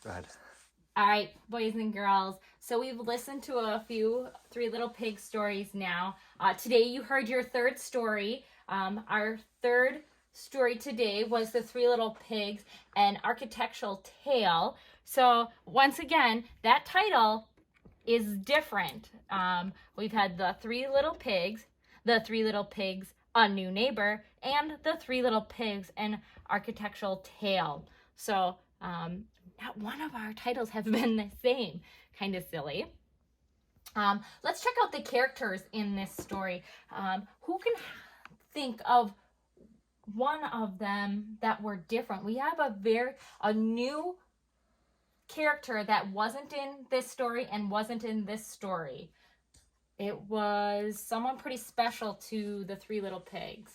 Go ahead. All right, boys and girls. So we've listened to a few Three Little Pigs stories now. Today you heard your third story. Our third story today was the Three Little Pigs, an architectural tale. So once again, that title is different. We've had the Three Little Pigs, the Three Little Pigs, a New Neighbor, and the Three Little Pigs, an architectural tale. So not one of our titles have been the same. Kind of silly. Let's check out the characters in this story. Who can think of one of them that were different? We have a new character that wasn't in this story and wasn't in this story. It was someone pretty special to the Three Little Pigs.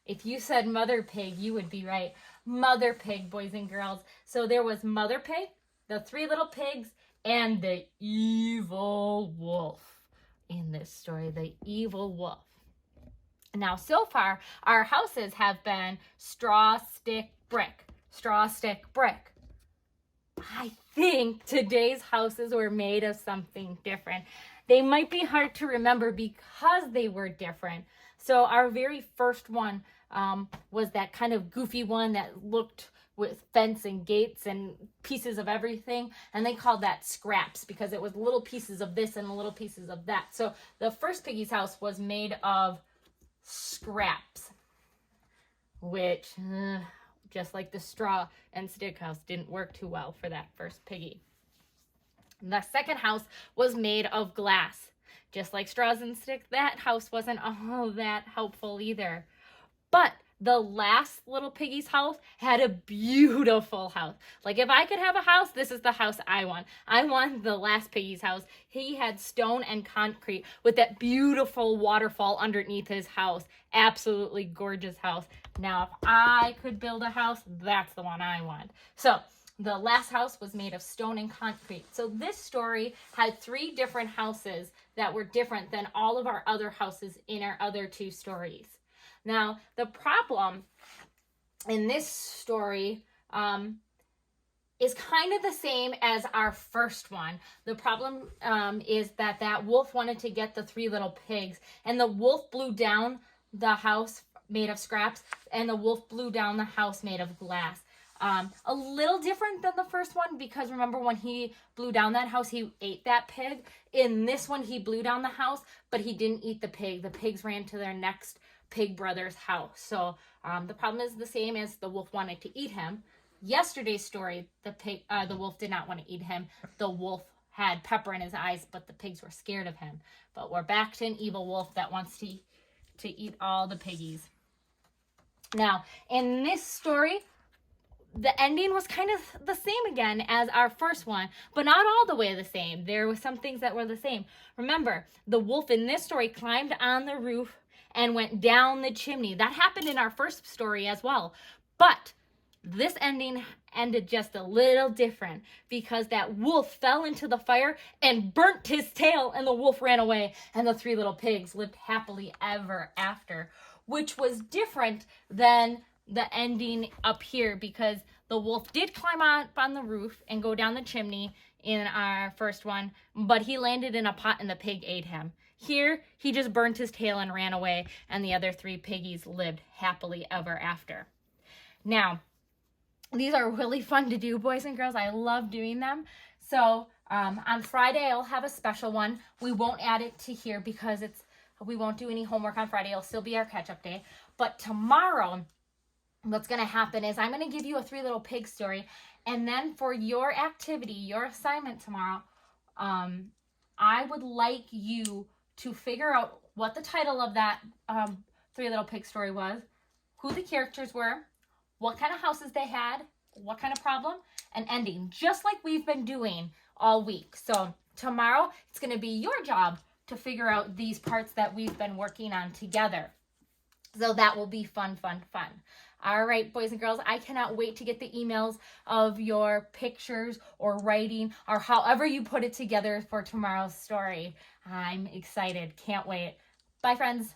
If you said Mother Pig, you would be right. Mother Pig, boys and girls. So there was Mother Pig, the Three Little Pigs, and the evil wolf in this story, the evil wolf. Now, so far, our houses have been straw, stick, brick. Straw, stick, brick. I think today's houses were made of something different. They might be hard to remember because they were different. So our very first one was that kind of goofy one that looked with fence and gates and pieces of everything. And they called that scraps because it was little pieces of this and little pieces of that. So the first piggy's house was made of scraps, which, just like the straw and stick house, didn't work too well for that first piggy. The second house was made of glass. Just like straws and sticks, that house wasn't all that helpful either. But the last little piggy's house had a beautiful house. Like if I could have a house, this is the house I want. I want the last piggy's house. He had stone and concrete with that beautiful waterfall underneath his house. Absolutely gorgeous house. Now, if I could build a house, that's the one I want. So the last house was made of stone and concrete. So this story had 3 different houses that were different than all of our other houses in our other 2 stories. Now, the problem in this story is kind of the same as our first one. The problem is that wolf wanted to get the 3 little pigs, and the wolf blew down the house made of scraps, and the wolf blew down the house made of glass. A little different than the first one because remember when he blew down that house, he ate that pig. In this one, he blew down the house, but he didn't eat the pig. The pigs ran to their next pig brother's house. So the problem is the same as the wolf wanted to eat him. Yesterday's story, the wolf did not want to eat him. The wolf had pepper in his eyes, but the pigs were scared of him. But we're back to an evil wolf that wants to eat all the piggies. Now, in this story, the ending was kind of the same again as our first one, but not all the way the same. There were some things that were the same. Remember, the wolf in this story climbed on the roof and went down the chimney. That happened in our first story as well. But this ending ended just a little different because that wolf fell into the fire and burnt his tail, and the wolf ran away, and the 3 little pigs lived happily ever after, which was different than the ending up here because the wolf did climb up on the roof and go down the chimney in our first one, but he landed in a pot and the pig ate him. Here, he just burnt his tail and ran away, and the other 3 piggies lived happily ever after. Now, these are really fun to do, boys and girls. I love doing them. So on Friday, I'll have a special one. We won't add it to here because we won't do any homework on Friday. It'll still be our catch-up day. But tomorrow, what's going to happen is I'm going to give you a 3 little pig story. And then for your activity, your assignment tomorrow, I would like you to figure out what the title of that 3 little pig story was, who the characters were, what kind of houses they had, what kind of problem, and ending, just like we've been doing all week. So tomorrow, it's going to be your job to figure out these parts that we've been working on together. So that will be fun, fun, fun. All right, boys and girls, I cannot wait to get the emails of your pictures or writing or however you put it together for tomorrow's story. I'm excited. Can't wait. Bye, friends.